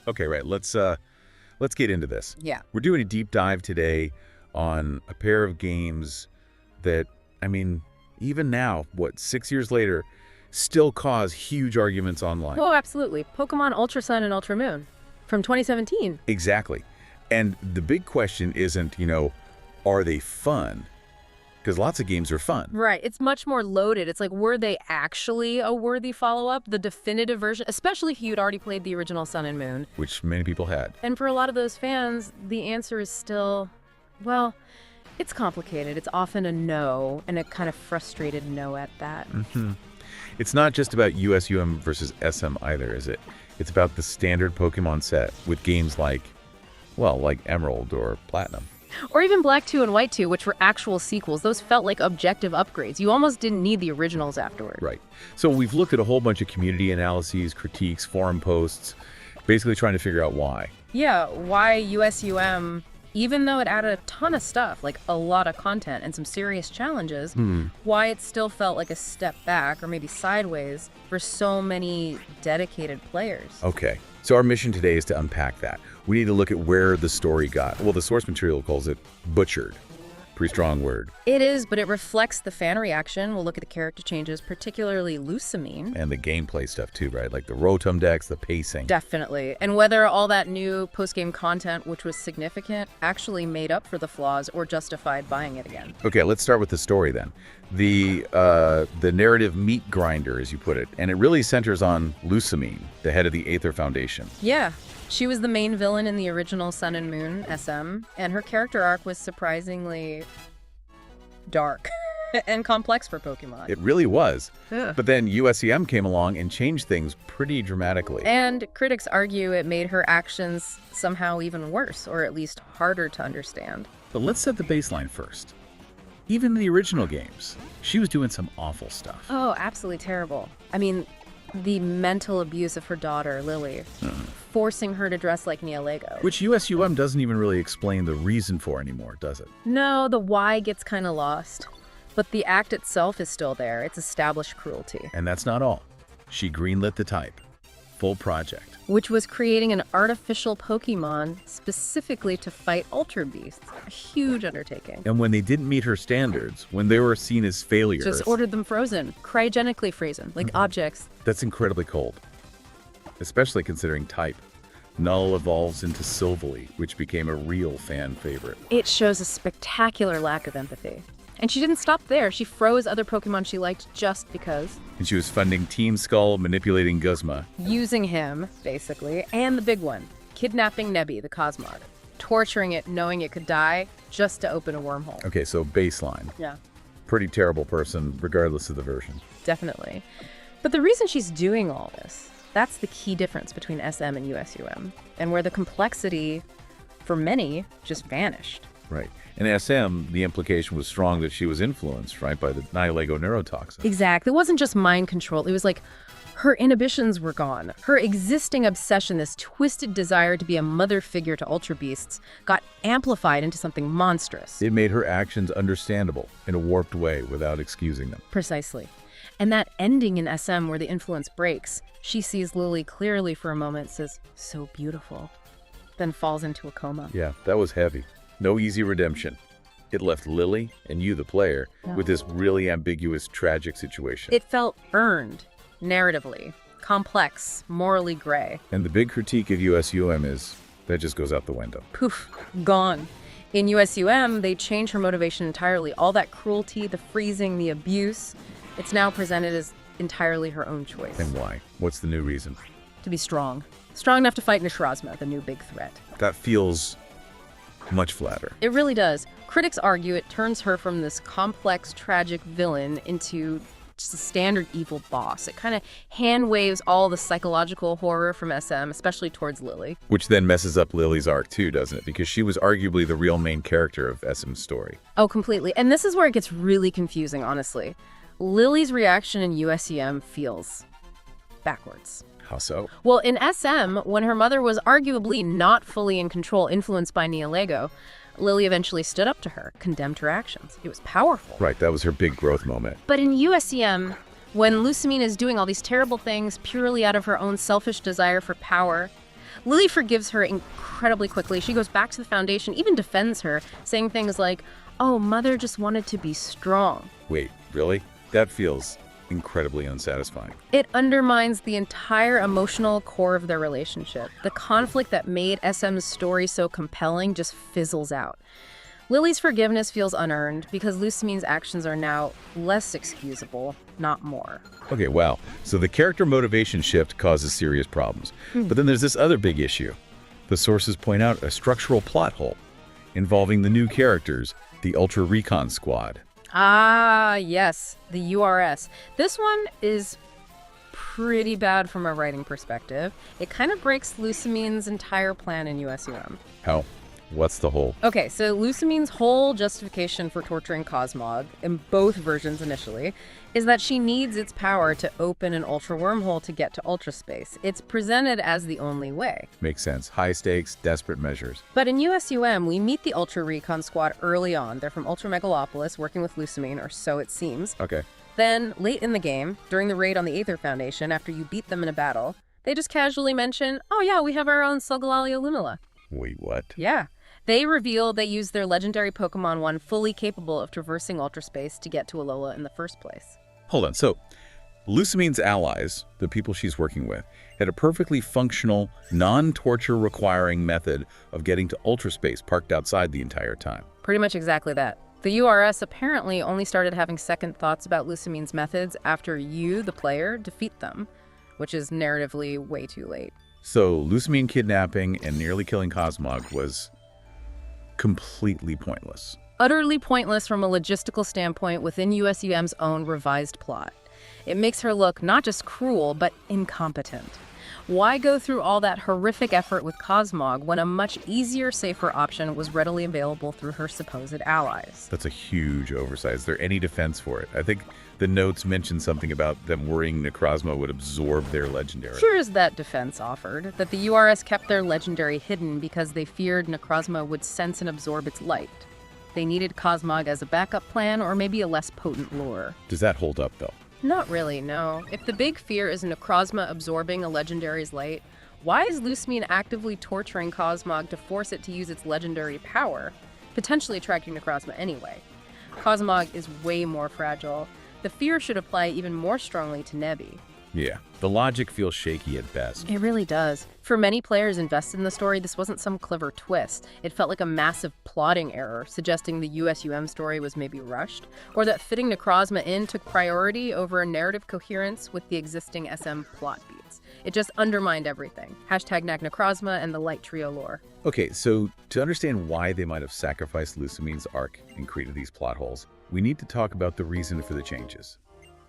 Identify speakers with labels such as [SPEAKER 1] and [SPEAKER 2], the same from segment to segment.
[SPEAKER 1] Okay, right. Let's get into this.
[SPEAKER 2] Yeah.
[SPEAKER 1] We're doing a deep dive today on a pair of games that, I mean, even now, 6 years later, still cause huge arguments online.
[SPEAKER 2] Oh, absolutely. Pokemon Ultra Sun and Ultra Moon from 2017.
[SPEAKER 1] Exactly. And the big question isn't, are they fun? Because lots of games are fun.
[SPEAKER 2] Right. It's much more loaded. It's like, were they actually a worthy follow-up? The definitive version, especially if you'd already played the original Sun and Moon.
[SPEAKER 1] Which many people had.
[SPEAKER 2] And for a lot of those fans, the answer is still, well, it's complicated. It's often a no, and a kind of frustrated no at that.
[SPEAKER 1] Mm-hmm. It's not just about USUM versus SM either, is it? It's about the standard Pokemon set with games like Emerald or Platinum.
[SPEAKER 2] Or even Black 2 and White 2, which were actual sequels. Those felt like objective upgrades. You almost didn't need the originals afterward.
[SPEAKER 1] Right. So we've looked at a whole bunch of community analyses, critiques, forum posts, basically trying to figure out why.
[SPEAKER 2] Yeah, why USUM, even though it added a ton of stuff, like a lot of content and some serious challenges, why it still felt like a step back or maybe sideways for so many dedicated players.
[SPEAKER 1] Okay. So our mission today is to unpack that. We need to look at where the story got. Well, the source material calls it butchered. Pretty strong word.
[SPEAKER 2] It is, but it reflects the fan reaction. We'll look at the character changes, particularly Lusamine.
[SPEAKER 1] And the gameplay stuff too, right? Like the Rotom decks, the pacing.
[SPEAKER 2] Definitely. And whether all that new post-game content, which was significant, actually made up for the flaws or justified buying it again.
[SPEAKER 1] Okay, let's start with the story then. The narrative meat grinder, as you put it. And it really centers on Lusamine, the head of the Aether Foundation.
[SPEAKER 2] Yeah. She was the main villain in the original Sun and Moon SM, and her character arc was surprisingly dark and complex for Pokemon.
[SPEAKER 1] It really was.
[SPEAKER 2] Ugh.
[SPEAKER 1] But then USEM came along and changed things pretty dramatically.
[SPEAKER 2] And critics argue it made her actions somehow even worse, or at least harder to understand.
[SPEAKER 1] But let's set the baseline first. Even in the original games, she was doing some awful stuff.
[SPEAKER 2] Oh, absolutely terrible. I mean, the mental abuse of her daughter, Lily, forcing her to dress like Neolego.
[SPEAKER 1] Which USUM doesn't even really explain the reason for anymore, does it?
[SPEAKER 2] No, the why gets kind of lost. But the act itself is still there. It's established cruelty.
[SPEAKER 1] And that's not all. She greenlit the type. Full project.
[SPEAKER 2] Which was creating an artificial Pokemon specifically to fight Ultra Beasts. A huge undertaking.
[SPEAKER 1] And when they didn't meet her standards, when they were seen as failures...
[SPEAKER 2] Just ordered them frozen, cryogenically frozen, like objects.
[SPEAKER 1] That's incredibly cold. Especially considering type. Null evolves into Silvally, which became a real fan favorite.
[SPEAKER 2] It shows a spectacular lack of empathy. And she didn't stop there. She froze other Pokemon she liked just because.
[SPEAKER 1] And she was funding Team Skull, manipulating Guzma.
[SPEAKER 2] Using him, basically, and the big one, kidnapping Nebby, the Cosmog. Torturing it, knowing it could die, just to open a wormhole.
[SPEAKER 1] Okay, so baseline.
[SPEAKER 2] Yeah.
[SPEAKER 1] Pretty terrible person, regardless of the version.
[SPEAKER 2] Definitely. But the reason she's doing all this, that's the key difference between SM and USUM, and where the complexity, for many, just vanished.
[SPEAKER 1] Right. In SM, the implication was strong that she was influenced, right, by the Neolego neurotoxin.
[SPEAKER 2] Exactly. It wasn't just mind control. It was like her inhibitions were gone. Her existing obsession, this twisted desire to be a mother figure to Ultra Beasts, got amplified into something monstrous.
[SPEAKER 1] It made her actions understandable in a warped way without excusing them.
[SPEAKER 2] Precisely. And that ending in SM where the influence breaks, she sees Lily clearly for a moment, says, "So beautiful," then falls into a coma.
[SPEAKER 1] Yeah, that was heavy. No easy redemption. It left Lily, and you, the player, with this really ambiguous, tragic situation.
[SPEAKER 2] It felt earned, narratively, complex, morally gray.
[SPEAKER 1] And the big critique of USUM is that just goes out the window.
[SPEAKER 2] Poof, gone. In USUM, they changed her motivation entirely. All that cruelty, the freezing, the abuse, it's now presented as entirely her own choice.
[SPEAKER 1] And why? What's the new reason?
[SPEAKER 2] To be strong. Strong enough to fight Necrozma, the new big threat.
[SPEAKER 1] That feels much flatter.
[SPEAKER 2] It really does. Critics argue it turns her from this complex, tragic villain into just a standard evil boss. It kind of hand waves all the psychological horror from SM, especially towards Lily.
[SPEAKER 1] Which then messes up Lily's arc too, doesn't it? Because she was arguably the real main character of SM's story.
[SPEAKER 2] Oh, completely. And this is where it gets really confusing, honestly. Lily's reaction in USEM feels backwards.
[SPEAKER 1] How so?
[SPEAKER 2] Well, in SM, when her mother was arguably not fully in control, influenced by Neolego, Lily eventually stood up to her, condemned her actions. It was powerful.
[SPEAKER 1] Right, that was her big growth moment.
[SPEAKER 2] But in USEM, when Lusamine is doing all these terrible things purely out of her own selfish desire for power, Lily forgives her incredibly quickly. She goes back to the Foundation, even defends her, saying things like, "Oh, Mother just wanted to be strong."
[SPEAKER 1] Wait, really? That feels incredibly unsatisfying.
[SPEAKER 2] It undermines the entire emotional core of their relationship. The conflict that made SM's story so compelling just fizzles out. Lily's forgiveness feels unearned because Lusamine's actions are now less excusable, not more.
[SPEAKER 1] Okay, wow. So the character motivation shift causes serious problems. But then there's this other big issue. The sources point out a structural plot hole involving the new characters, the Ultra Recon Squad.
[SPEAKER 2] Ah, yes, the URS. This one is pretty bad from a writing perspective. It kind of breaks Lusamine's entire plan in USUM.
[SPEAKER 1] How? What's the hole?
[SPEAKER 2] Okay, so Lusamine's whole justification for torturing Cosmog, in both versions initially, is that she needs its power to open an Ultra Wormhole to get to Ultra Space. It's presented as the only way.
[SPEAKER 1] Makes sense. High stakes, desperate measures.
[SPEAKER 2] But in USUM, we meet the Ultra Recon Squad early on. They're from Ultra Megalopolis, working with Lusamine, or so it seems.
[SPEAKER 1] Okay.
[SPEAKER 2] Then, late in the game, during the raid on the Aether Foundation, after you beat them in a battle, they just casually mention, "Oh yeah, we have our own Solgaleo Lunala."
[SPEAKER 1] Wait, what?
[SPEAKER 2] Yeah. They reveal they use their legendary Pokemon one fully capable of traversing Ultra Space to get to Alola in the first place.
[SPEAKER 1] Hold on. So, Lusamine's allies, the people she's working with, had a perfectly functional, non-torture requiring method of getting to Ultra Space parked outside the entire time.
[SPEAKER 2] Pretty much exactly that. The URS apparently only started having second thoughts about Lusamine's methods after you, the player, defeat them, which is narratively way too late.
[SPEAKER 1] So, Lusamine kidnapping and nearly killing Cosmog was completely pointless.
[SPEAKER 2] Utterly pointless from a logistical standpoint within USUM's own revised plot. It makes her look not just cruel, but incompetent. Why go through all that horrific effort with Cosmog when a much easier, safer option was readily available through her supposed allies?
[SPEAKER 1] That's a huge oversight. Is there any defense for it? I think the notes mentioned something about them worrying Necrozma would absorb their legendary.
[SPEAKER 2] Here's that defense offered, that the URS kept their legendary hidden because they feared Necrozma would sense and absorb its light. They needed Cosmog as a backup plan or maybe a less potent lure.
[SPEAKER 1] Does that hold up, though?
[SPEAKER 2] Not really, no. If the big fear is Necrozma absorbing a legendary's light, why is Lusamine actively torturing Cosmog to force it to use its legendary power, potentially attracting Necrozma anyway? Cosmog is way more fragile. The fear should apply even more strongly to Nebby.
[SPEAKER 1] Yeah, the logic feels shaky at best.
[SPEAKER 2] It really does. For many players invested in the story, this wasn't some clever twist. It felt like a massive plotting error, suggesting the USUM story was maybe rushed, or that fitting Necrozma in took priority over a narrative coherence with the existing SM plot beats. It just undermined everything. Hashtag Necrozma and the Light Trio lore.
[SPEAKER 1] Okay, so to understand why they might have sacrificed Lusamine's arc and created these plot holes, we need to talk about the reason for the changes.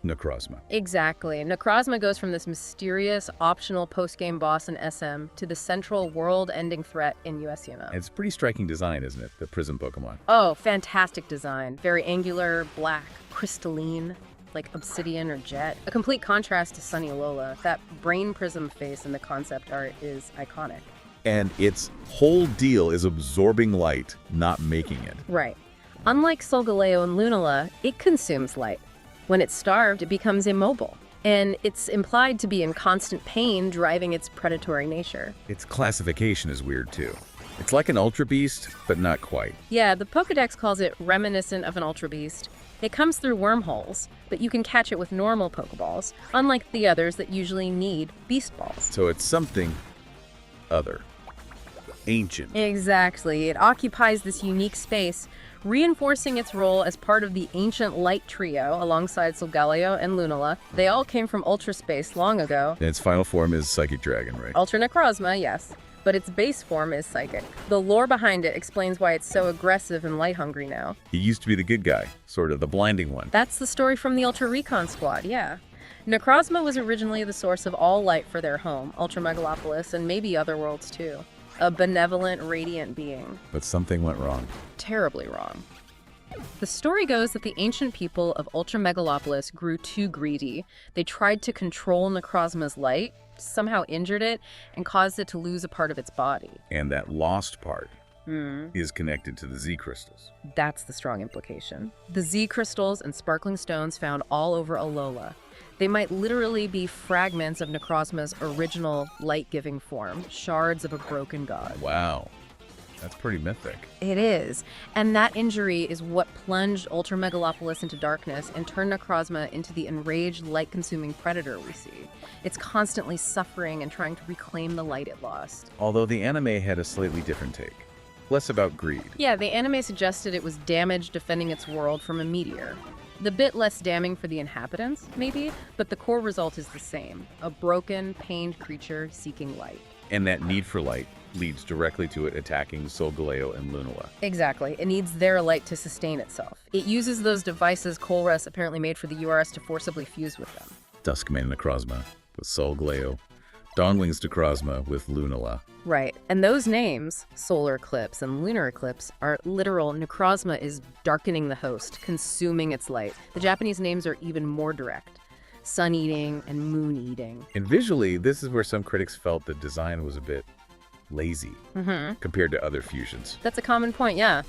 [SPEAKER 1] Necrozma.
[SPEAKER 2] Exactly. Necrozma goes from this mysterious, optional post-game boss in SM to the central world-ending threat in USUM.
[SPEAKER 1] It's a pretty striking design, isn't it? The Prism Pokemon.
[SPEAKER 2] Oh, fantastic design. Very angular, black, crystalline, like obsidian or jet. A complete contrast to Sunny Alola. That brain prism face in the concept art is iconic.
[SPEAKER 1] And its whole deal is absorbing light, not making it.
[SPEAKER 2] Right. Unlike Solgaleo and Lunala, it consumes light. When it's starved, it becomes immobile. And it's implied to be in constant pain, driving its predatory nature.
[SPEAKER 1] Its classification is weird, too. It's like an Ultra Beast, but not quite.
[SPEAKER 2] Yeah, the Pokédex calls it reminiscent of an Ultra Beast. It comes through wormholes, but you can catch it with normal Pokeballs, unlike the others that usually need Beast Balls.
[SPEAKER 1] So it's something other. Ancient.
[SPEAKER 2] Exactly. It occupies this unique space, reinforcing its role as part of the ancient light trio alongside Solgaleo and Lunala. They all came from Ultra Space long ago.
[SPEAKER 1] And its final form is Psychic Dragon, right?
[SPEAKER 2] Ultra Necrozma, yes, but its base form is Psychic. The lore behind it explains why it's so aggressive and light-hungry now.
[SPEAKER 1] He used to be the good guy, sort of the blinding one.
[SPEAKER 2] That's the story from the Ultra Recon Squad, yeah. Necrozma was originally the source of all light for their home, Ultra Megalopolis, and maybe other worlds too. A benevolent, radiant being.
[SPEAKER 1] But something went wrong.
[SPEAKER 2] Terribly wrong. The story goes that the ancient people of Ultra Megalopolis grew too greedy. They tried to control Necrozma's light, somehow injured it, and caused it to lose a part of its body.
[SPEAKER 1] And that lost part is connected to the Z crystals.
[SPEAKER 2] That's the strong implication. The Z crystals and sparkling stones found all over Alola. They might literally be fragments of Necrozma's original light-giving form, shards of a broken god.
[SPEAKER 1] Wow. That's pretty mythic.
[SPEAKER 2] It is. And that injury is what plunged Ultra Megalopolis into darkness and turned Necrozma into the enraged, light-consuming predator we see. It's constantly suffering and trying to reclaim the light it lost.
[SPEAKER 1] Although the anime had a slightly different take. Less about greed.
[SPEAKER 2] Yeah, the anime suggested it was damaged defending its world from a meteor. The bit less damning for the inhabitants, maybe, but the core result is the same. A broken, pained creature seeking light.
[SPEAKER 1] And that need for light leads directly to it attacking Solgaleo and Lunala.
[SPEAKER 2] Exactly. It needs their light to sustain itself. It uses those devices Colress apparently made for the URS to forcibly fuse with them.
[SPEAKER 1] Duskmane Necrozma with Solgaleo. Dawnwings Necrozma with Lunala.
[SPEAKER 2] Right. And those names, solar eclipse and lunar eclipse, are literal. Necrozma is darkening the host, consuming its light. The Japanese names are even more direct. Sun-eating and moon-eating.
[SPEAKER 1] And visually, this is where some critics felt the design was a bit lazy compared to other fusions.
[SPEAKER 2] That's a common point, yeah.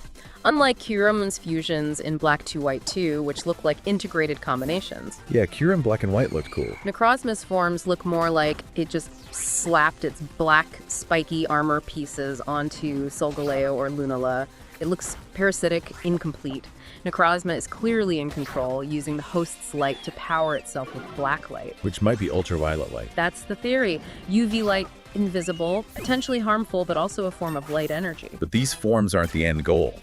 [SPEAKER 2] Unlike Kyuremon's fusions in Black 2 White 2, which look like integrated combinations.
[SPEAKER 1] Yeah, Kyurem Black and White looked cool.
[SPEAKER 2] Necrozma's forms look more like it just slapped its black, spiky armor pieces onto Solgaleo or Lunala. It looks parasitic, incomplete. Necrozma is clearly in control, using the host's light to power itself with black light.
[SPEAKER 1] Which might be ultraviolet light.
[SPEAKER 2] That's the theory. UV light, invisible, potentially harmful, but also a form of light energy.
[SPEAKER 1] But these forms aren't the end goal.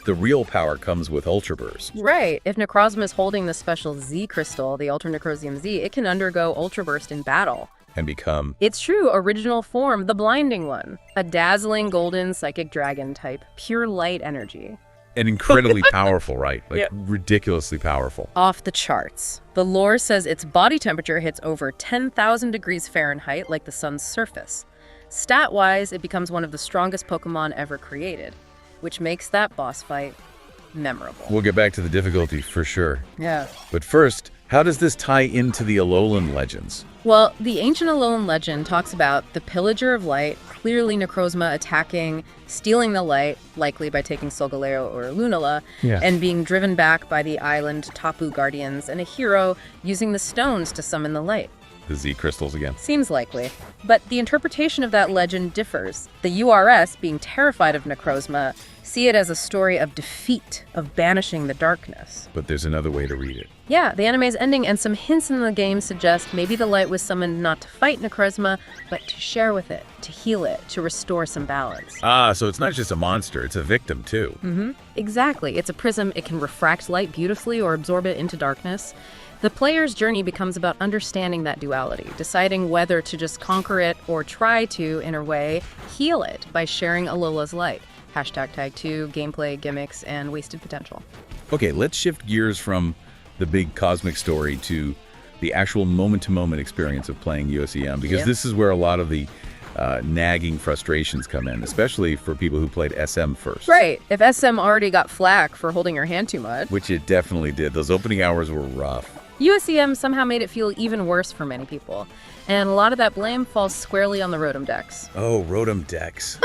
[SPEAKER 1] The real power comes with Ultra Burst.
[SPEAKER 2] Right. If Necrozma is holding the special Z crystal, the Ultra Necrosium Z, it can undergo Ultra Burst in battle.
[SPEAKER 1] And become...
[SPEAKER 2] It's true, original form, the blinding one. A dazzling golden psychic dragon type, pure light energy.
[SPEAKER 1] And incredibly powerful, right? Like, ridiculously powerful.
[SPEAKER 2] Off the charts. The lore says its body temperature hits over 10,000 degrees Fahrenheit, like the sun's surface. Stat-wise, it becomes one of the strongest Pokemon ever created, which makes that boss fight memorable.
[SPEAKER 1] We'll get back to the difficulty for sure.
[SPEAKER 2] Yeah.
[SPEAKER 1] But first, how does this tie into the Alolan legends?
[SPEAKER 2] Well, the ancient Alolan legend talks about the Pillager of Light, clearly Necrozma attacking, stealing the light, likely by taking Solgaleo or Lunala, and being driven back by the island Tapu Guardians, and a hero using the stones to summon the light.
[SPEAKER 1] The Z crystals again.
[SPEAKER 2] Seems likely. But the interpretation of that legend differs. The URS, being terrified of Necrozma, see it as a story of defeat, of banishing the darkness.
[SPEAKER 1] But there's another way to read it.
[SPEAKER 2] Yeah, the anime's ending and some hints in the game suggest maybe the light was summoned not to fight Necrozma, but to share with it, to heal it, to restore some balance.
[SPEAKER 1] Ah, so it's not just a monster, it's a victim too.
[SPEAKER 2] Exactly. It's a prism. It can refract light beautifully or absorb it into darkness. The player's journey becomes about understanding that duality, deciding whether to just conquer it or try to, in a way, heal it by sharing Alola's light. Hashtag Tag 2, gameplay, gimmicks, and wasted potential.
[SPEAKER 1] Okay, let's shift gears from the big cosmic story to the actual moment-to-moment experience of playing USEM, because this is where a lot of the nagging frustrations come in, especially for people who played SM first.
[SPEAKER 2] Right. If SM already got flack for holding your hand too much.
[SPEAKER 1] Which it definitely did. Those opening hours were rough.
[SPEAKER 2] USEM somehow made it feel even worse for many people. And a lot of that blame falls squarely on the Rotom decks.
[SPEAKER 1] Oh, Rotom decks.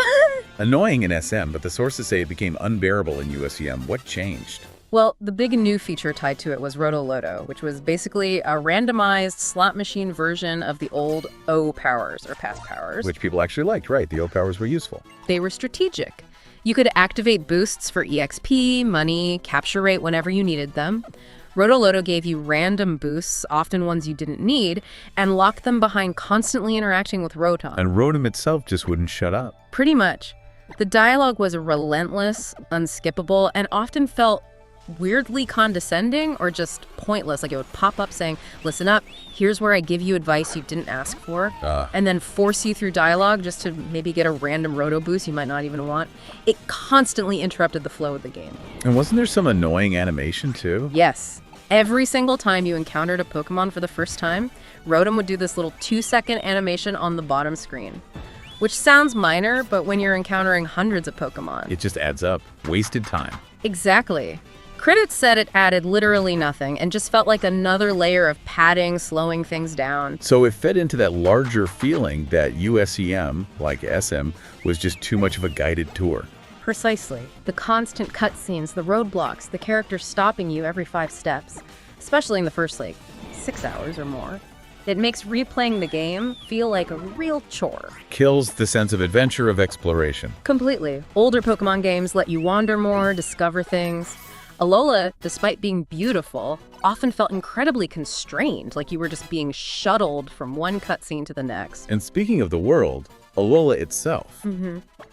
[SPEAKER 1] Annoying in SM, but the sources say it became unbearable in USEM. What changed?
[SPEAKER 2] Well, the big new feature tied to it was Roto-Loto, which was basically a randomized slot machine version of the old O powers, or past powers.
[SPEAKER 1] Which people actually liked, right? The O powers were useful.
[SPEAKER 2] They were strategic. You could activate boosts for EXP, money, capture rate whenever you needed them. Roto-Loto gave you random boosts, often ones you didn't need, and locked them behind constantly interacting with Rotom.
[SPEAKER 1] And Rotom itself just wouldn't shut up.
[SPEAKER 2] Pretty much. The dialogue was relentless, unskippable, and often felt weirdly condescending or just pointless. Like it would pop up saying, listen up, here's where I give you advice you didn't ask for, and then force you through dialogue just to maybe get a random roto boost you might not even want. It constantly interrupted the flow of the game.
[SPEAKER 1] And wasn't there some annoying animation too?
[SPEAKER 2] Yes. Every single time you encountered a Pokemon for the first time, Rotom would do this little 2-second animation on the bottom screen. Which sounds minor, but when you're encountering hundreds of Pokemon,
[SPEAKER 1] It just adds up. Wasted time.
[SPEAKER 2] Exactly. Critics said it added literally nothing and just felt like another layer of padding, slowing things down.
[SPEAKER 1] So it fed into that larger feeling that USEM, like SM, was just too much of a guided tour.
[SPEAKER 2] Precisely. The constant cutscenes, the roadblocks, the characters stopping you every 5 steps. especially in the first, 6 hours or more. It makes replaying the game feel like a real chore.
[SPEAKER 1] Kills the sense of adventure of exploration.
[SPEAKER 2] Completely. Older Pokemon games let you wander more, discover things. Alola, despite being beautiful, often felt incredibly constrained, like you were just being shuttled from one cutscene to the next.
[SPEAKER 1] And speaking of the world, Alola itself.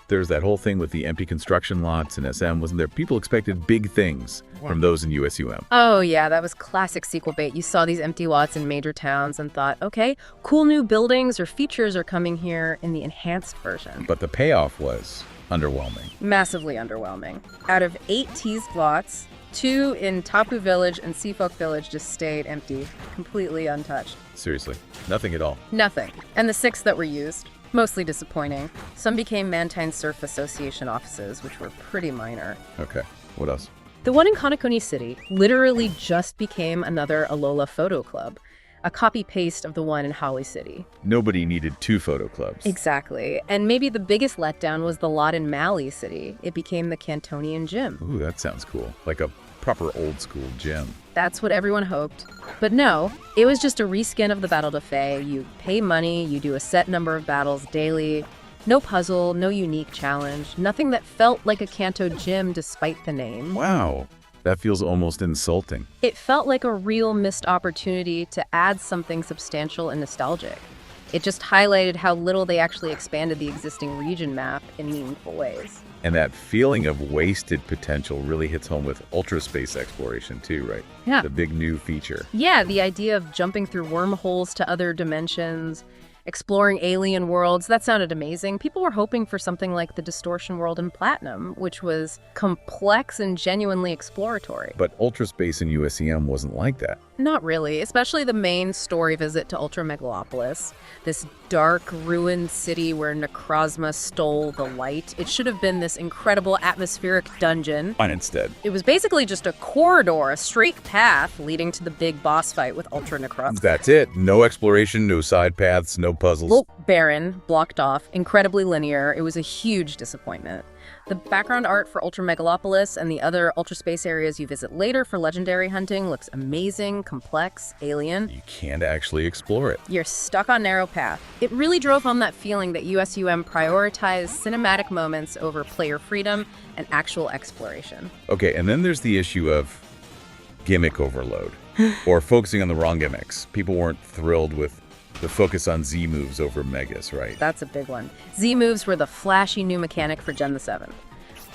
[SPEAKER 1] There's that whole thing with the empty construction lots in SM, wasn't there? People expected big things from those in USUM.
[SPEAKER 2] Oh yeah, that was classic sequel bait. You saw these empty lots in major towns and thought, okay, cool new buildings or features are coming here in the enhanced version.
[SPEAKER 1] But the payoff was underwhelming.
[SPEAKER 2] Massively underwhelming. Out of 8 teased lots, 2 in Tapu Village and Seafolk Village just stayed empty, completely untouched.
[SPEAKER 1] Seriously, nothing at all.
[SPEAKER 2] Nothing. And the 6 that were used, mostly disappointing. Some became Mantine Surf Association offices, which were pretty minor.
[SPEAKER 1] Okay, what else?
[SPEAKER 2] The one in Konokuni City literally just became another Alola photo club, a copy-paste of the one in Holly City.
[SPEAKER 1] Nobody needed 2 photo clubs.
[SPEAKER 2] Exactly. And maybe the biggest letdown was the lot in Mali City. It became the Cantonian Gym.
[SPEAKER 1] Ooh, that sounds cool. Like a proper old-school gym.
[SPEAKER 2] That's what everyone hoped. But no, it was just a reskin of the Battle de Fey. You pay money, you do a set number of battles daily. No puzzle, no unique challenge, nothing that felt like a Kanto gym despite the name.
[SPEAKER 1] Wow, that feels almost insulting.
[SPEAKER 2] It felt like a real missed opportunity to add something substantial and nostalgic. It just highlighted how little they actually expanded the existing region map in meaningful ways.
[SPEAKER 1] And that feeling of wasted potential really hits home with ultra space exploration too, right?
[SPEAKER 2] Yeah.
[SPEAKER 1] The big new feature.
[SPEAKER 2] Yeah, the idea of jumping through wormholes to other dimensions, exploring alien worlds, that sounded amazing. People were hoping for something like the Distortion world in Platinum, which was complex and genuinely exploratory.
[SPEAKER 1] But ultra space in USEM wasn't like that.
[SPEAKER 2] Not really, especially the main story visit to Ultra Megalopolis, this dark, ruined city where Necrozma stole the light. It should have been this incredible atmospheric dungeon.
[SPEAKER 1] And instead,
[SPEAKER 2] It was basically just a corridor, a straight path leading to the big boss fight with Ultra Necrozma.
[SPEAKER 1] that's it. No exploration, no side paths, no puzzles.
[SPEAKER 2] Well, barren, blocked off, incredibly linear. It was a huge disappointment. The background art for Ultra Megalopolis and the other Ultra Space areas you visit later for legendary hunting looks amazing, complex, alien.
[SPEAKER 1] You can't actually explore it.
[SPEAKER 2] You're stuck on narrow path. It really drove home that feeling that USUM prioritized cinematic moments over player freedom and actual exploration.
[SPEAKER 1] Okay, and then there's the issue of gimmick overload, or focusing on the wrong gimmicks. People weren't thrilled with the focus on Z moves over Megas, right?
[SPEAKER 2] That's a big one. Z moves were the flashy new mechanic for Gen 7.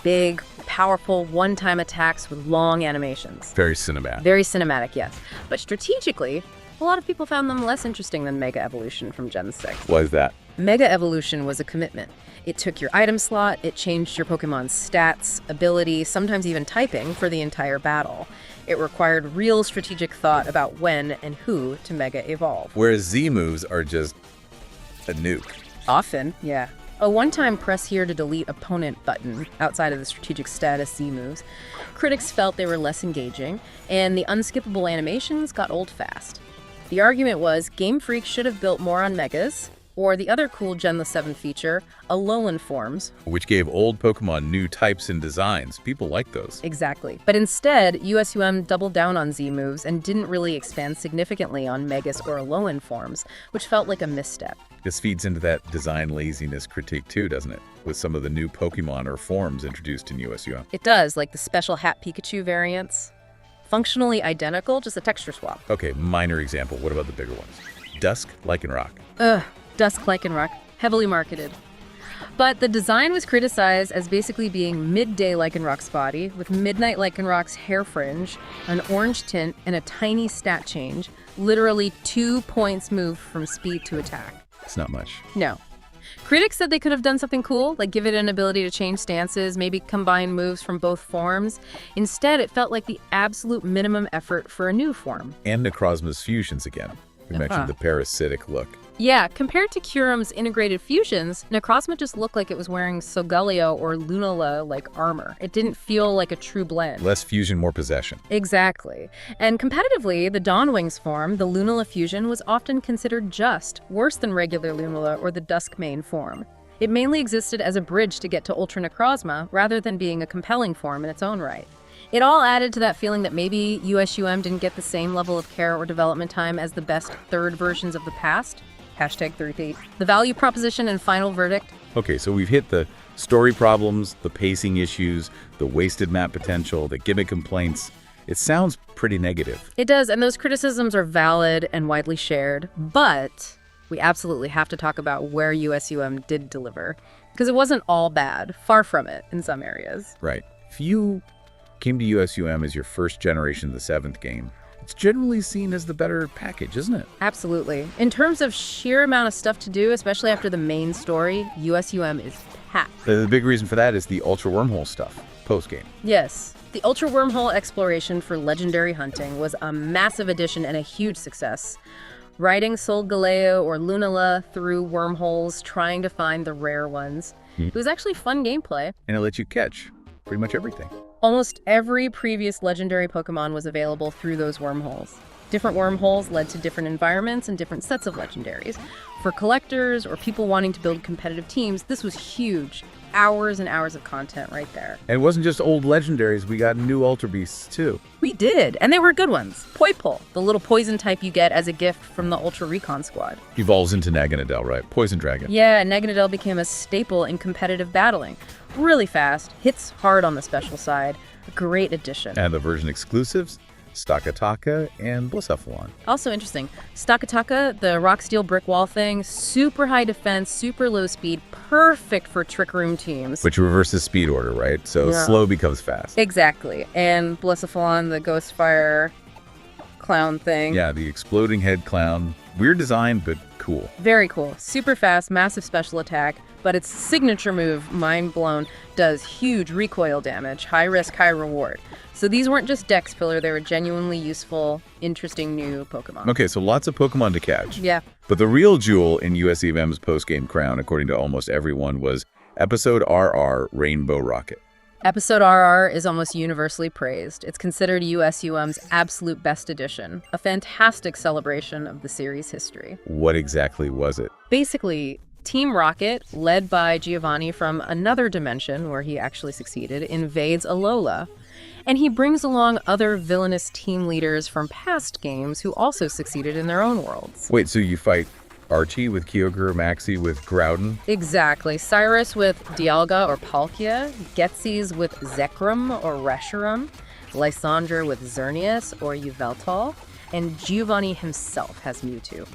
[SPEAKER 2] Big, powerful, one-time attacks with long animations.
[SPEAKER 1] Very cinematic.
[SPEAKER 2] Very cinematic, yes. But strategically, a lot of people found them less interesting than Mega Evolution from Gen 6.
[SPEAKER 1] Why is that?
[SPEAKER 2] Mega Evolution was a commitment. It took your item slot, it changed your Pokemon's stats, ability, sometimes even typing for the entire battle. It required real strategic thought about when and who to Mega Evolve.
[SPEAKER 1] Whereas Z moves are just a nuke.
[SPEAKER 2] Often, yeah. A one-time press here to delete opponent button outside of the strategic status Z moves. Critics felt they were less engaging, and the unskippable animations got old fast. The argument was Game Freak should have built more on Megas, or the other cool Gen 7 feature, Alolan forms.
[SPEAKER 1] Which gave old Pokemon new types and designs. People like those.
[SPEAKER 2] Exactly. But instead, USUM doubled down on Z moves and didn't really expand significantly on Megas or Alolan forms, which felt like a misstep.
[SPEAKER 1] This feeds into that design laziness critique too, doesn't it? With some of the new Pokemon or forms introduced in USUM.
[SPEAKER 2] It does, like the special Hat Pikachu variants. Functionally identical, just a texture swap.
[SPEAKER 1] Okay, minor example. What about the bigger ones? Dusk, Lycanroc.
[SPEAKER 2] Dusk Lycanroc, heavily marketed. But the design was criticized as basically being midday Lycanroc's body, with midnight Lycanroc's hair fringe, an orange tint, and a tiny stat change, literally 2 points moved from speed to attack.
[SPEAKER 1] It's not much.
[SPEAKER 2] No. Critics said they could have done something cool, like give it an ability to change stances, maybe combine moves from both forms. Instead, it felt like the absolute minimum effort for a new form.
[SPEAKER 1] And Necrozma's fusions again. We mentioned the parasitic look.
[SPEAKER 2] Yeah, compared to Curum's integrated fusions, Necrozma just looked like it was wearing Solgaleo or Lunala-like armor. It didn't feel like a true blend.
[SPEAKER 1] Less fusion, more possession.
[SPEAKER 2] Exactly. And competitively, the Dawnwings form, the Lunala fusion, was often considered just, worse than regular Lunala or the Duskmane form. It mainly existed as a bridge to get to Ultra Necrozma, rather than being a compelling form in its own right. It all added to that feeling that maybe USUM didn't get the same level of care or development time as the best third versions of the past. Hashtag 38. The value proposition and final verdict.
[SPEAKER 1] Okay, so we've hit the story problems, the pacing issues, the wasted map potential, the gimmick complaints. It sounds pretty negative.
[SPEAKER 2] It does, and those criticisms are valid and widely shared, but we absolutely have to talk about where USUM did deliver, because it wasn't all bad, far from it in some areas.
[SPEAKER 1] Right. If you came to USUM as your first generation, the 7th game, it's generally seen as the better package, isn't it?
[SPEAKER 2] Absolutely. In terms of sheer amount of stuff to do, especially after the main story, USUM is packed.
[SPEAKER 1] The big reason for that is the Ultra Wormhole stuff, post-game.
[SPEAKER 2] Yes. The Ultra Wormhole exploration for legendary hunting was a massive addition and a huge success. Riding Solgaleo or Lunala through wormholes, trying to find the rare ones. It was actually fun gameplay.
[SPEAKER 1] And it lets you catch pretty much everything.
[SPEAKER 2] Almost every previous legendary Pokemon was available through those wormholes. Different wormholes led to different environments and different sets of legendaries. For collectors or people wanting to build competitive teams, this was huge. Hours and hours of content right there.
[SPEAKER 1] And it wasn't just old legendaries, we got new Ultra Beasts too.
[SPEAKER 2] We did, and they were good ones. Poipole, the little poison type you get as a gift from the Ultra Recon Squad.
[SPEAKER 1] Evolves into Naganadel, right? Poison Dragon.
[SPEAKER 2] Yeah, Naganadel became a staple in competitive battling. Really fast, hits hard on the special side. A great addition.
[SPEAKER 1] And the version exclusives, Stakataka and Blissephalon.
[SPEAKER 2] Also interesting, Stakataka, the rock steel brick wall thing, super high defense, super low speed, perfect for trick room teams.
[SPEAKER 1] Which reverses speed order, right? So slow becomes fast.
[SPEAKER 2] Exactly. And Blissephalon, the ghost fire clown thing.
[SPEAKER 1] Yeah, the exploding head clown. Weird design, but cool.
[SPEAKER 2] Very cool. Super fast, massive special attack, but its signature move, Mind Blown, does huge recoil damage, high risk, high reward. So these weren't just dex filler, they were genuinely useful, interesting new Pokemon.
[SPEAKER 1] Okay, so lots of Pokemon to catch.
[SPEAKER 2] Yeah.
[SPEAKER 1] But the real jewel in USUM's post-game crown, according to almost everyone, was Episode RR Rainbow Rocket.
[SPEAKER 2] Episode RR is almost universally praised. It's considered USUM's absolute best edition, a fantastic celebration of the series' history.
[SPEAKER 1] What exactly was it?
[SPEAKER 2] Basically, Team Rocket, led by Giovanni from another dimension where he actually succeeded, invades Alola. And he brings along other villainous team leaders from past games who also succeeded in their own worlds.
[SPEAKER 1] Wait, so you fight Archie with Kyogre, Maxie with Groudon?
[SPEAKER 2] Exactly. Cyrus with Dialga or Palkia, Getsy's with Zekrom or Reshiram, Lysandre with Xerneas or Yveltal, and Giovanni himself has Mewtwo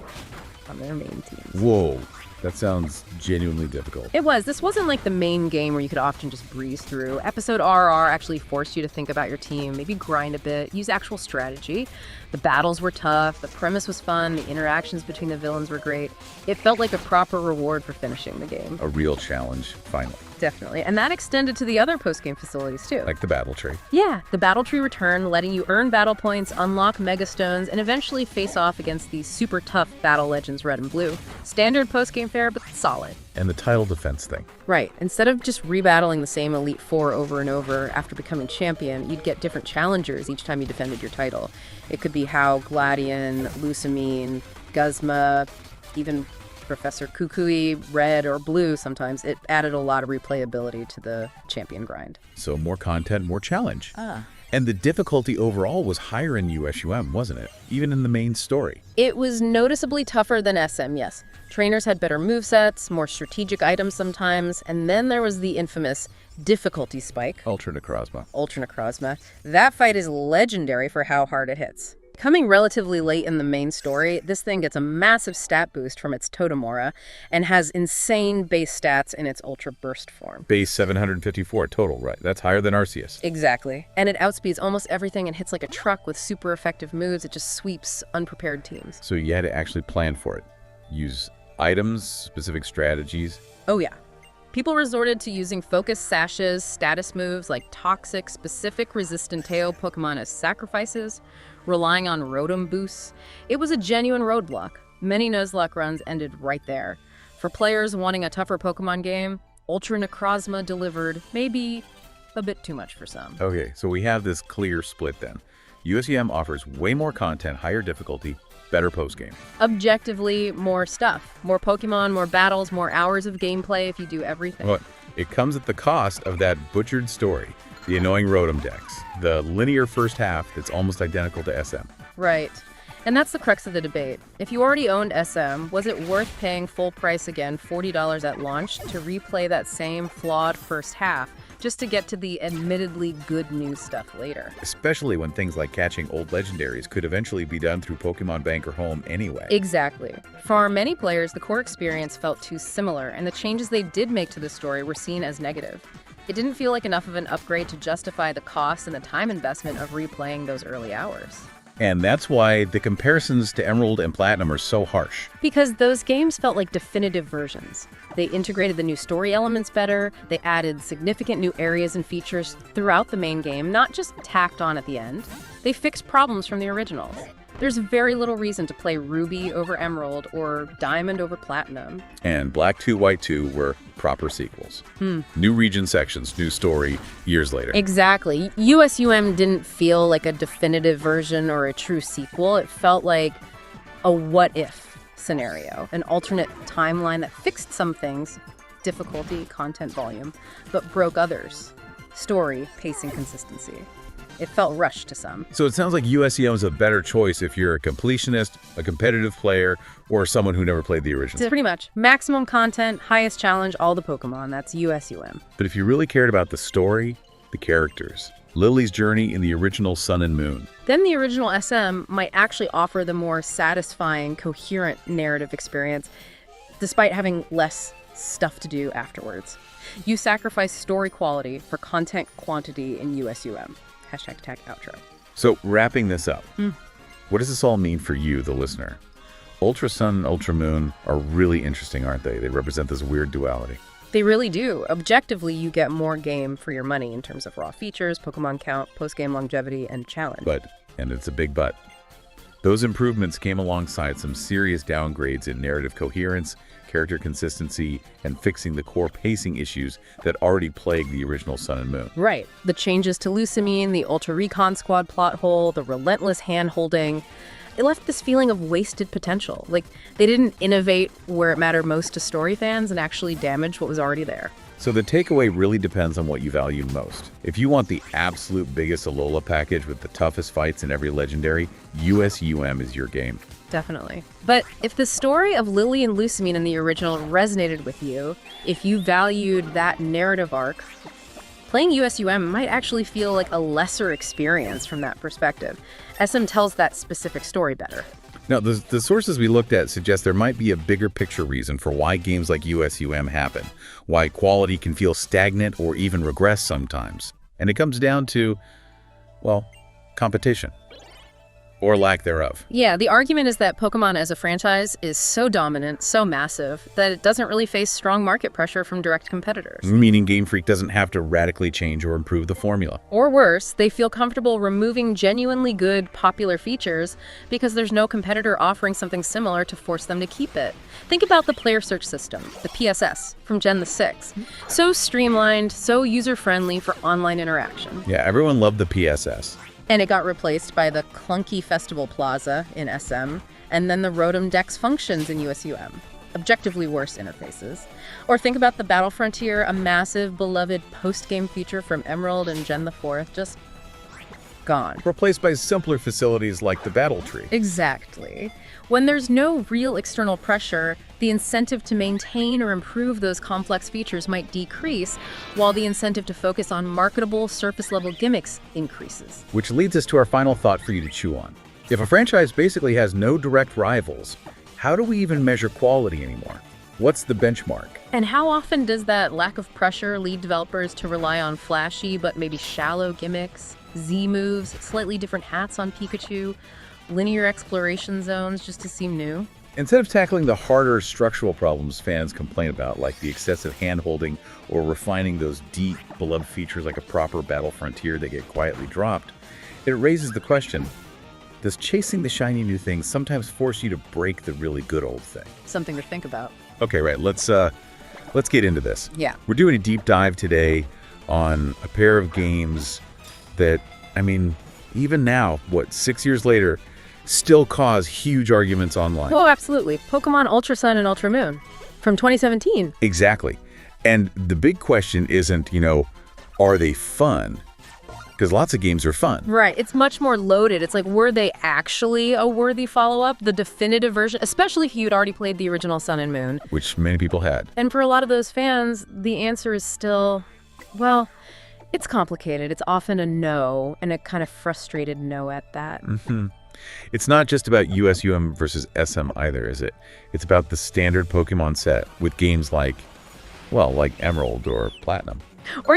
[SPEAKER 2] on their main teams.
[SPEAKER 1] Whoa. That sounds genuinely difficult.
[SPEAKER 2] It was. This wasn't like the main game where you could often just breeze through. Episode RR actually forced you to think about your team, maybe grind a bit, use actual strategy. The battles were tough, the premise was fun, the interactions between the villains were great. It felt like a proper reward for finishing the game.
[SPEAKER 1] A real challenge, finally.
[SPEAKER 2] Definitely. And that extended to the other post-game facilities too.
[SPEAKER 1] Like the Battle Tree.
[SPEAKER 2] Yeah, the Battle Tree return, letting you earn battle points, unlock Mega Stones, and eventually face off against these super tough Battle Legends Red and Blue. Standard post-game fare, but solid.
[SPEAKER 1] And the title defense thing.
[SPEAKER 2] Right. Instead of just rebattling the same Elite Four over and over after becoming champion, you'd get different challengers each time you defended your title. It could be Hau, Gladion, Lusamine, Guzma, even Professor Kukui, red or blue sometimes. It added a lot of replayability to the champion grind.
[SPEAKER 1] So more content, more challenge. And the difficulty overall was higher in USUM, wasn't it? Even in the main story.
[SPEAKER 2] It was noticeably tougher than SM, yes. Trainers had better movesets, more strategic items sometimes, and then there was the infamous difficulty spike.
[SPEAKER 1] Ultra
[SPEAKER 2] Necrozma. That fight is legendary for how hard it hits. Coming relatively late in the main story, this thing gets a massive stat boost from its Totemora and has insane base stats in its Ultra Burst form.
[SPEAKER 1] Base 754 total, right? That's higher than Arceus.
[SPEAKER 2] Exactly. And it outspeeds almost everything and hits like a truck with super effective moves. It just sweeps unprepared teams.
[SPEAKER 1] So you had to actually plan for it. Use items, specific strategies.
[SPEAKER 2] Oh yeah. People resorted to using focus sashes, status moves like toxic, specific resistanteo Pokemon as sacrifices, relying on Rotom boosts. It was a genuine roadblock. Many Nuzlocke runs ended right there. For players wanting a tougher Pokemon game, Ultra Necrozma delivered maybe a bit too much for some.
[SPEAKER 1] Okay, so we have this clear split then. USUM offers way more content, higher difficulty, better postgame.
[SPEAKER 2] Objectively, more stuff. More Pokemon, more battles, more hours of gameplay if you do everything.
[SPEAKER 1] But it comes at the cost of that butchered story. The annoying Rotom decks. The linear first half that's almost identical to SM.
[SPEAKER 2] Right. And that's the crux of the debate. If you already owned SM, was it worth paying full price again, $40 at launch, to replay that same flawed first half just to get to the admittedly good new stuff later?
[SPEAKER 1] Especially when things like catching old legendaries could eventually be done through Pokemon Bank or Home anyway.
[SPEAKER 2] Exactly. For many players, the core experience felt too similar, and the changes they did make to the story were seen as negative. It didn't feel like enough of an upgrade to justify the cost and the time investment of replaying those early hours.
[SPEAKER 1] And that's why the comparisons to Emerald and Platinum are so harsh.
[SPEAKER 2] Because those games felt like definitive versions. They integrated the new story elements better, they added significant new areas and features throughout the main game, not just tacked on at the end. They fixed problems from the originals. There's very little reason to play Ruby over Emerald or Diamond over Platinum.
[SPEAKER 1] And Black 2, White 2 were proper sequels. New region sections, new story, years later.
[SPEAKER 2] Exactly. USUM didn't feel like a definitive version or a true sequel. It felt like a what-if scenario, an alternate timeline that fixed some things, difficulty, content volume, but broke others, story, pacing, consistency. It felt rushed to some.
[SPEAKER 1] So it sounds like USUM is a better choice if you're a completionist, a competitive player, or someone who never played the original.
[SPEAKER 2] Pretty much. Maximum content, highest challenge, all the Pokemon. That's USUM.
[SPEAKER 1] But if you really cared about the story, the characters, Lily's journey in the original Sun and Moon,
[SPEAKER 2] then the original SM might actually offer the more satisfying, coherent narrative experience, despite having less stuff to do afterwards. You sacrifice story quality for content quantity in USUM. #tag outro.
[SPEAKER 1] So wrapping this up, what does this all mean for you, the listener? Ultra Sun and Ultra Moon are really interesting, aren't they? They represent this weird duality.
[SPEAKER 2] They really do. Objectively, you get more game for your money in terms of raw features, Pokemon count, post-game longevity, and challenge.
[SPEAKER 1] But, and it's a big but, those improvements came alongside some serious downgrades in narrative coherence, character consistency, and fixing the core pacing issues that already plagued the original Sun and Moon.
[SPEAKER 2] Right. The changes to Lusamine, the Ultra Recon Squad plot hole, the relentless hand-holding, it left this feeling of wasted potential. Like, they didn't innovate where it mattered most to story fans and actually damaged what was already there.
[SPEAKER 1] So the takeaway really depends on what you value most. If you want the absolute biggest Alola package with the toughest fights in every legendary, USUM is your game.
[SPEAKER 2] Definitely. But if the story of Lily and Lusamine in the original resonated with you, if you valued that narrative arc, playing USUM might actually feel like a lesser experience from that perspective. SM tells that specific story better.
[SPEAKER 1] Now, the sources we looked at suggest there might be a bigger picture reason for why games like USUM happen, why quality can feel stagnant or even regress sometimes. And it comes down to, well, competition. Or lack thereof.
[SPEAKER 2] Yeah, the argument is that Pokemon as a franchise is so dominant, so massive, that it doesn't really face strong market pressure from direct competitors.
[SPEAKER 1] Meaning Game Freak doesn't have to radically change or improve the formula.
[SPEAKER 2] Or worse, they feel comfortable removing genuinely good, popular features because there's no competitor offering something similar to force them to keep it. Think about the player search system, the PSS, from Gen 6. So streamlined, so user-friendly for online interaction.
[SPEAKER 1] Yeah, everyone loved the PSS.
[SPEAKER 2] And it got replaced by the clunky Festival Plaza in SM, and then the Rotom Dex functions in USUM. Objectively worse interfaces. Or think about the Battle Frontier, a massive, beloved post-game feature from Emerald and Gen 4, just gone.
[SPEAKER 1] Replaced by simpler facilities like the Battle Tree.
[SPEAKER 2] Exactly. When there's no real external pressure, the incentive to maintain or improve those complex features might decrease, while the incentive to focus on marketable, surface-level gimmicks increases.
[SPEAKER 1] Which leads us to our final thought for you to chew on. If a franchise basically has no direct rivals, how do we even measure quality anymore? What's the benchmark?
[SPEAKER 2] And how often does that lack of pressure lead developers to rely on flashy but maybe shallow gimmicks, Z moves, slightly different hats on Pikachu, linear exploration zones just to seem new?
[SPEAKER 1] Instead of tackling the harder structural problems fans complain about, like the excessive hand-holding or refining those deep, beloved features like a proper Battle Frontier that get quietly dropped, it raises the question, does chasing the shiny new thing sometimes force you to break the really good old thing?
[SPEAKER 2] Something to think about.
[SPEAKER 1] Okay, right, let's get into this.
[SPEAKER 2] Yeah.
[SPEAKER 1] We're doing a deep dive today on a pair of games that, I mean, even now, 6 years later, still cause huge arguments online.
[SPEAKER 2] Oh, absolutely. Pokemon Ultra Sun and Ultra Moon from 2017.
[SPEAKER 1] Exactly. And the big question isn't, are they fun? because lots of games are fun.
[SPEAKER 2] Right. It's much more loaded. It's like, were they actually a worthy follow-up? The definitive version, especially if you'd already played the original Sun and Moon.
[SPEAKER 1] Which many people had.
[SPEAKER 2] And for a lot of those fans, the answer is still, well, it's complicated. It's often a no, and a kind of frustrated no at that.
[SPEAKER 1] It's not just about USUM versus SM either, is it? It's about the standard Pokemon set with games like, well, like Emerald or Platinum.
[SPEAKER 2] Or even